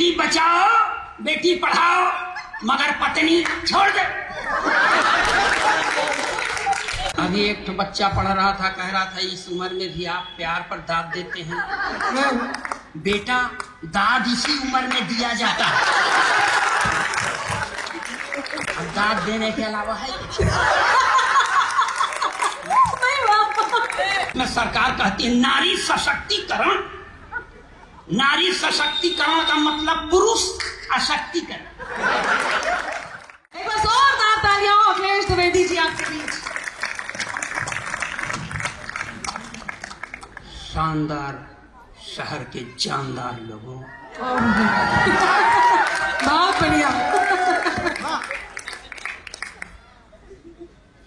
बेटी बचाओ बेटी पढ़ाओ मगर पत्नी छोड़ दे। अभी एक तो बच्चा पढ़ रहा था, कह रहा था इस उम्र में भी आप प्यार पर दाद देते हैं। बेटा दाद इसी उम्र में दिया जाता है, अब दाद देने के अलावा है मैं सरकार कहती है नारी सशक्तिकरण। नारी सशक्तिकरण का मतलब पुरुष अशक्तिकरण। एक बार जोरदार तालियां अखिलेश द्विवेदी जी आपके बीच। शानदार शहर के जानदार लोगों, बहुत बढ़िया।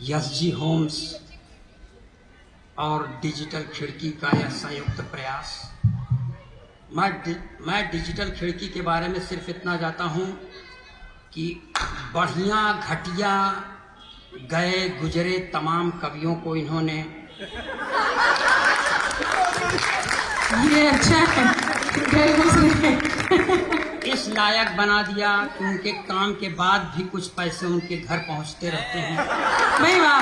यस जी होम्स और डिजिटल खिड़की का यह संयुक्त प्रयास। मैं डिजिटल खिड़की के बारे में सिर्फ इतना जानता हूँ कि बढ़िया घटिया गए गुजरे तमाम कवियों को इन्होंने ये अच्छा है, गए गुजरे इस लायक बना दिया कि उनके काम के बाद भी कुछ पैसे उनके घर पहुँचते रहते हैं। नहीं वाह,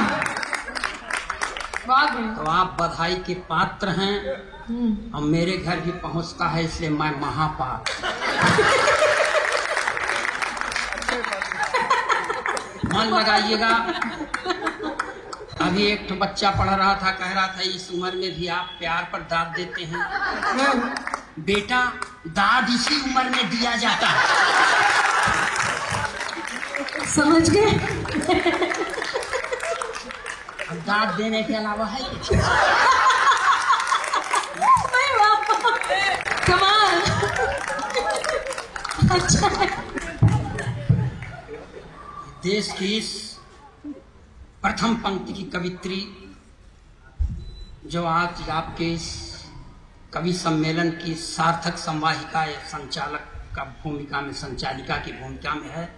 बहुत बढ़िया। तो आप बधाई के पात्र हैं और मेरे घर भी पहुंचता है, इसलिए मैं महापात्र। मन लगाइएगा। अभी एक तो बच्चा पढ़ रहा था, कह रहा था इस उम्र में भी आप प्यार पर दाद देते हैं। बेटा दाद इसी उम्र में दिया जाता है, समझ गए। अब दाद देने के अलावा है नहीं वाह, कमाल। अच्छा है। देश की इस प्रथम पंक्ति की कवित्री जो आज आपके इस कवि सम्मेलन की सार्थक संवाहिका या संचालक का भूमिका में, संचालिका की भूमिका में है,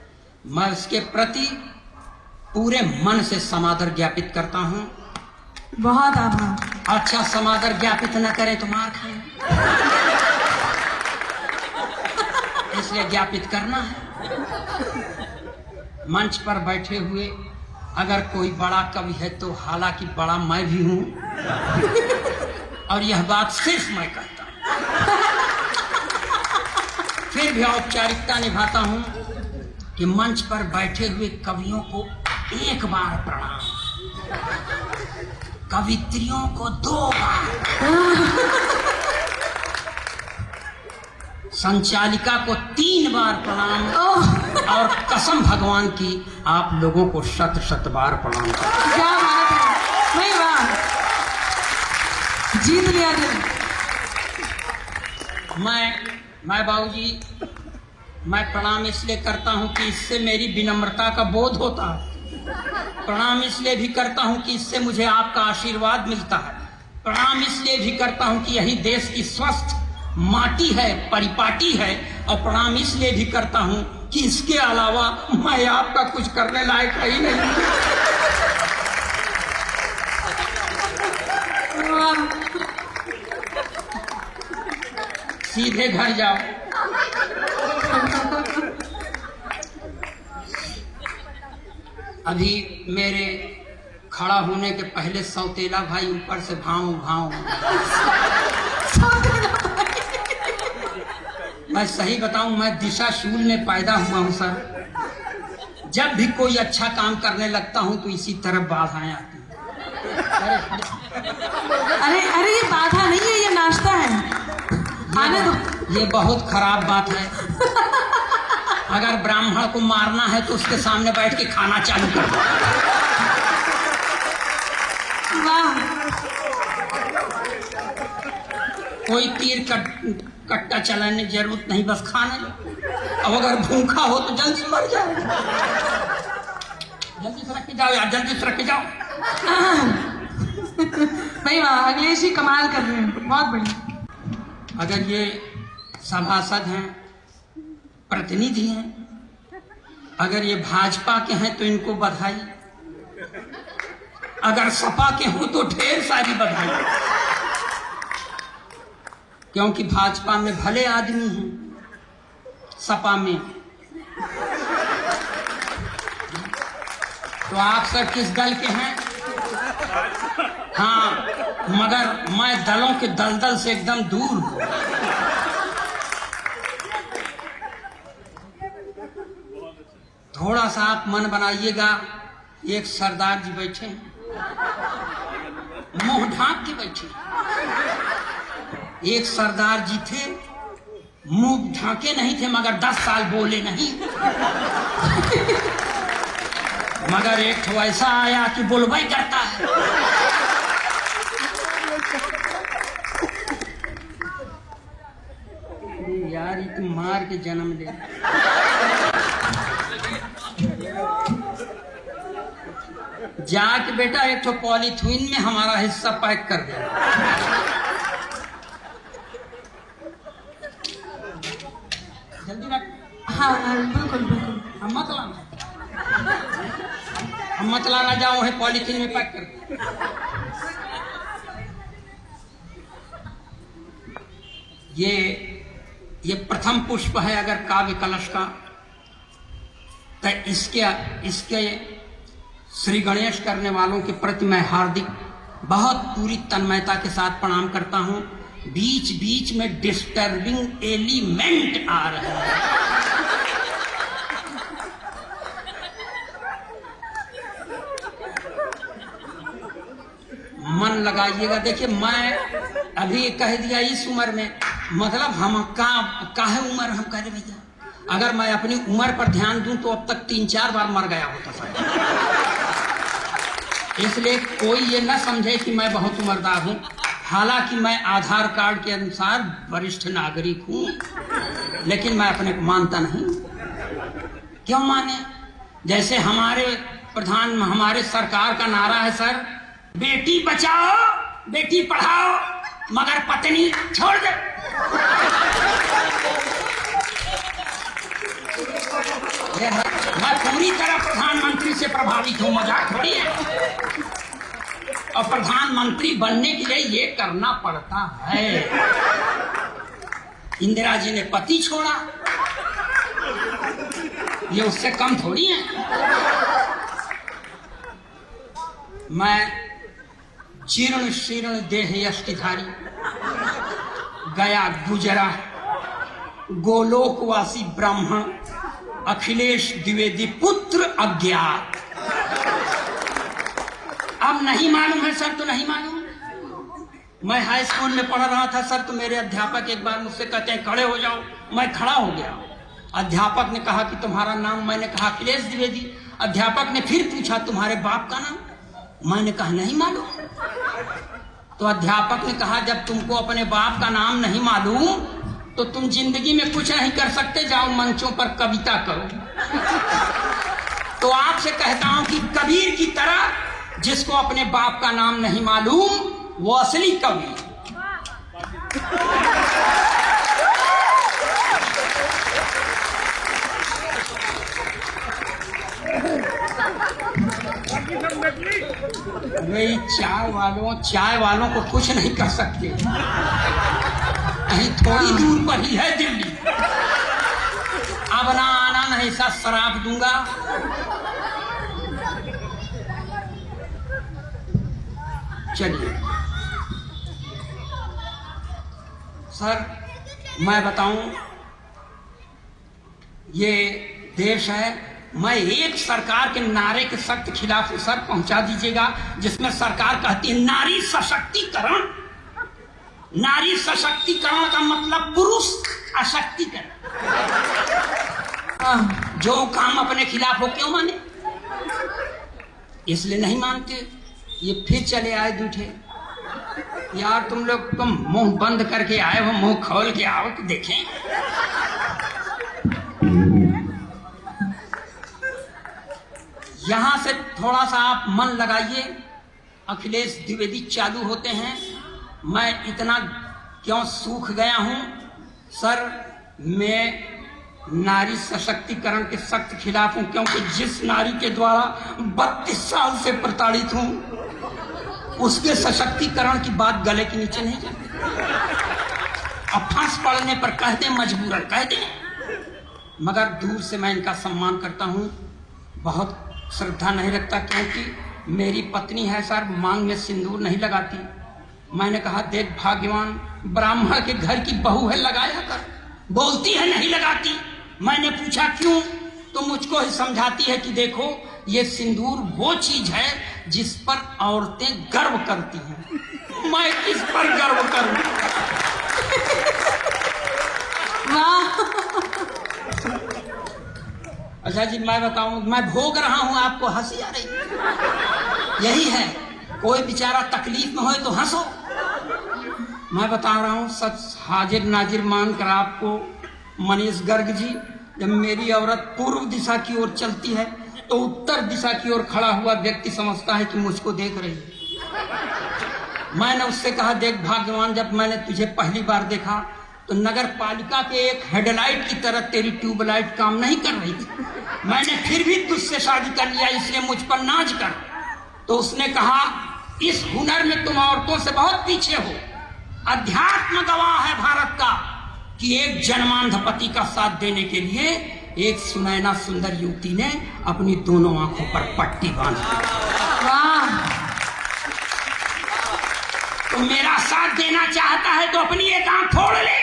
मैं उसके प्रति पूरे मन से समादर ज्ञापित करता हूँ। बहुत आभार। अच्छा समादर ज्ञापित न करें तो मार खाएं, इसलिए ज्ञापित करना है। मंच पर बैठे हुए अगर कोई बड़ा कवि है तो हालांकि बड़ा मैं भी हूँ, और यह बात सिर्फ मैं कहता हूँ, फिर भी औपचारिकता निभाता हूँ कि मंच पर बैठे हुए कवियों को एक बार प्रणाम, कवित्रियों को 2 बार, संचालिका को 3 बार प्रणाम, और कसम भगवान की आप लोगों को 100 बार प्रणाम। क्या बात है, नहीं वाह, जीत लिया दिल। मैं बाबूजी, मैं प्रणाम इसलिए करता हूं कि इससे मेरी विनम्रता का बोध होता है। प्रणाम इसलिए भी करता हूं कि इससे मुझे आपका आशीर्वाद मिलता है। प्रणाम इसलिए भी करता हूं कि यही देश की स्वस्थ माटी है, परिपाटी है। और प्रणाम इसलिए भी करता हूं कि इसके अलावा मैं आपका कुछ करने लायक है ही नहीं। सीधे घर जाओ। अभी मेरे खड़ा होने के पहले सौतेला भाई ऊपर से भाव भाव। मैं सही बताऊं, मैं दिशा शूल में पैदा हुआ हूं सर। जब भी कोई अच्छा काम करने लगता हूं तो इसी तरफ बाधाएं आती हैं। अरे अरे ये बाधा नहीं है, ये नाश्ता है, आने दो। ये बहुत खराब बात है। अगर ब्राह्मण को मारना है तो उसके सामने बैठ के खाना चालू कर दो। वाह, कोई तीर कट्टा चलाने की जरूरत नहीं, बस खाने लो। अब अगर भूखा हो तो जल्दी मर जाओ। जल्दी से रख के जाओ यार, जल्दी से रख के जाओ। भाई वाह, अखिलेश जी कमाल कर रहे हैं, बहुत बढ़िया। अगर ये सभासद हैं, प्रतिनिधि हैं, अगर ये भाजपा के हैं तो इनको बधाई, अगर सपा के हो तो ढेर सारी बधाई, क्योंकि भाजपा में भले आदमी हैं सपा में। तो आप सब किस दल के हैं? हाँ, मगर मैं दलों के दलदल से एकदम दूर हूं। थोड़ा सा आप मन बनाइएगा। एक सरदार जी बैठे हैं, मुंह ढांक के बैठे। एक सरदार जी थे, मुंह ढांके नहीं थे, मगर 10 साल बोले नहीं। मगर एक तो ऐसा आया कि बुलवाई करता है। यार, ये तो मार के जन्म ले। जाके बेटा एक तो पॉलीथीन में हमारा हिस्सा पैक कर दे। जल्दी रख। हाँ बिल्कुल बिल्कुल। हम मत लाना जाओ है, पॉलीथीन में पैक कर दे। ये प्रथम पुष्प है अगर काव्य कलश का, तो इसके श्री गणेश करने वालों के प्रति मैं हार्दिक बहुत पूरी तन्मयता के साथ प्रणाम करता हूं। बीच बीच में डिस्टर्बिंग एलिमेंट आ रहे हैं। मन लगाइएगा। देखिए, मैं अभी कह दिया इस उम्र में, मतलब हम काहे उम्र हम कह रहे भैया, अगर मैं अपनी उम्र पर ध्यान दूं तो अब तक 3-4 बार मर गया होता था। इसलिए कोई ये न समझे कि मैं बहुत उम्रदार हूं। हालांकि मैं आधार कार्ड के अनुसार वरिष्ठ नागरिक हूं, लेकिन मैं अपने को मानता नहीं। क्यों माने? जैसे हमारे सरकार का नारा है सर, बेटी बचाओ बेटी पढ़ाओ मगर पत्नी छोड़ दे। मैं पूरी तरह प्रधानमंत्री से प्रभावित हूं, मजाक थोड़ी है। और प्रधानमंत्री बनने के लिए ये करना पड़ता है। इंदिरा जी ने पति छोड़ा, ये उससे कम थोड़ी है। मैं जीर्ण शीर्ण देह यष्टिधारी, गया गुजरा गोलोकवासी ब्राह्मण अखिलेश द्विवेदी पुत्र अज्ञात। अब नहीं मालूम है सर, तो नहीं मालूम। मैं हाई स्कूल में पढ़ रहा था सर, तो मेरे अध्यापक एक बार मुझसे कहते हैं खड़े हो जाओ। मैं खड़ा हो गया। अध्यापक ने कहा कि तुम्हारा नाम? मैंने कहा अखिलेश द्विवेदी। अध्यापक ने फिर पूछा तुम्हारे बाप का नाम? मैंने कहा नहीं मालूम। तो अध्यापक ने कहा जब तुमको अपने बाप का नाम नहीं मालूम तो तुम जिंदगी में कुछ नहीं कर सकते, जाओ मंचों पर कविता करो। तो आपसे कहता हूं कि कबीर की तरह जिसको अपने बाप का नाम नहीं मालूम वो असली कवि। वही चाय वालों को कुछ नहीं कर सकते। कहीं थोड़ी दूर पर ही है दिल्ली। अब ना आना, नहीं सा शराब दूंगा। चलिए सर, मैं बताऊं, ये देश है। मैं एक सरकार के नारे के सख्त खिलाफ सर पहुंचा दीजिएगा जिसमें सरकार कहती है नारी सशक्तिकरण। नारी सशक्तिकरण का मतलब पुरुष अशक्तिकरण। जो काम अपने खिलाफ हो क्यों माने? इसलिए नहीं मानते। ये फिर चले आए दूठे। यार तुम लोग तुम मुंह बंद करके आए हो, मुंह खोल के आओ तो देखें। यहां से थोड़ा सा आप मन लगाइए। अखिलेश द्विवेदी चालू होते हैं। मैं इतना क्यों सूख गया हूं सर? मैं नारी सशक्तिकरण के सख्त खिलाफ हूं, क्योंकि जिस नारी के द्वारा 32 साल से प्रताड़ित हूं उसके सशक्तिकरण की बात गले के नीचे नहीं जाती। अब फांस पड़ने पर कह दें, मजबूरन कह दें। मगर दूर से मैं इनका सम्मान करता हूँ, बहुत श्रद्धा नहीं रखता, क्योंकि मेरी पत्नी है सर, मांग में सिंदूर नहीं लगाती। मैंने कहा देख भाग्यवान, ब्राह्मण के घर की बहू है, लगाया कर। बोलती है नहीं लगाती। मैंने पूछा क्यों, तो मुझको ही समझाती है कि देखो ये सिंदूर वो चीज है जिस पर औरतें गर्व करती हैं। मैं किस पर गर्व करूं? वाह। अच्छा जी, मैं बताऊं, मैं भोग रहा हूं, आपको हंसी आ रही? यही है, कोई बेचारा तकलीफ में हो तो हंसो। मैं बता रहा हूं सच, हाजिर नाजिर मानकर आपको मनीष गर्ग जी, जब मेरी औरत पूर्व दिशा की ओर चलती है तो उत्तर दिशा की ओर खड़ा हुआ व्यक्ति समझता है कि मुझको देख रही है। मैंने उससे कहा देख भाग्यवान, जब मैंने तुझे पहली बार देखा तो नगर पालिका के एक हेडलाइट की तरह तेरी ट्यूबलाइट काम नहीं कर रही थी। मैंने फिर भी तुझसे शादी कर लिया, इसलिए मुझ पर नाज कर। तो उसने कहा इस हुनर में तुम औरतों से बहुत पीछे हो। अध्यात्म गवाह है भारत का कि एक जन्मांध पति का साथ देने के लिए एक सुनैना सुंदर युवती ने अपनी दोनों आंखों पर पट्टी बांधी। वाह। तो मेरा साथ देना चाहता है तो अपनी एक आंख फोड़ ले।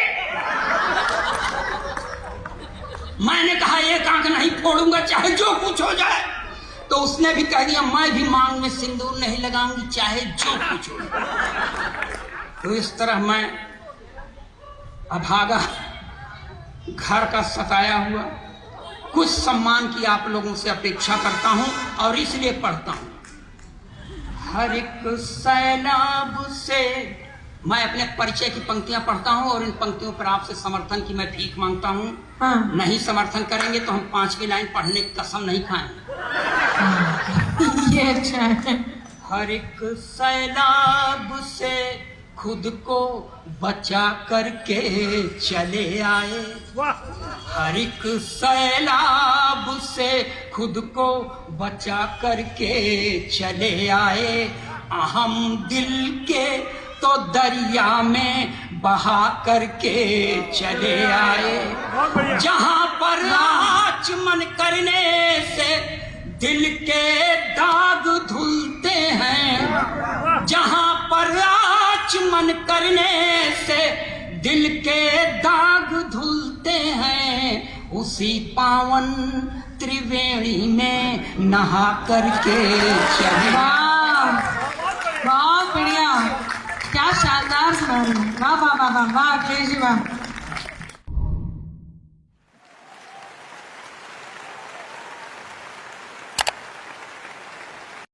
मैंने कहा एक आंख नहीं फोड़ूंगा, चाहे जो कुछ हो जाए। तो उसने भी कह दिया मैं भी मांग में सिंदूर नहीं लगाऊंगी, चाहे जो कुछ हो। तो इस तरह मैं अभागा, घर का सताया हुआ, कुछ सम्मान की आप लोगों से अपेक्षा करता हूं और इसलिए पढ़ता हूं। हर एक सैलाब से, मैं अपने परिचय की पंक्तियां पढ़ता हूं और इन पंक्तियों पर आपसे समर्थन की मैं भीख मांगता हूं। हाँ। नहीं समर्थन करेंगे तो हम 5वीं लाइन पढ़ने की कसम नहीं खाएंगे। ये अच्छा है। हर एक सैलाब से खुद को बचा करके चले आए। हर एक सैलाब से खुद को बचा करके चले आए। अहम दिल के तो दरिया में बहा करके चले आए। जहां पर आचमन करने से दिल के दाग धुलते हैं, जहां पर आचमन करने से दिल के दाग धुलते हैं, उसी पावन त्रिवेणी में नहा करके चले। वाह, बहुत बढ़िया, क्या शानदार सुना रहे हैं। वाह वाह वाह वाह वाह, अखिलेश जी वाह।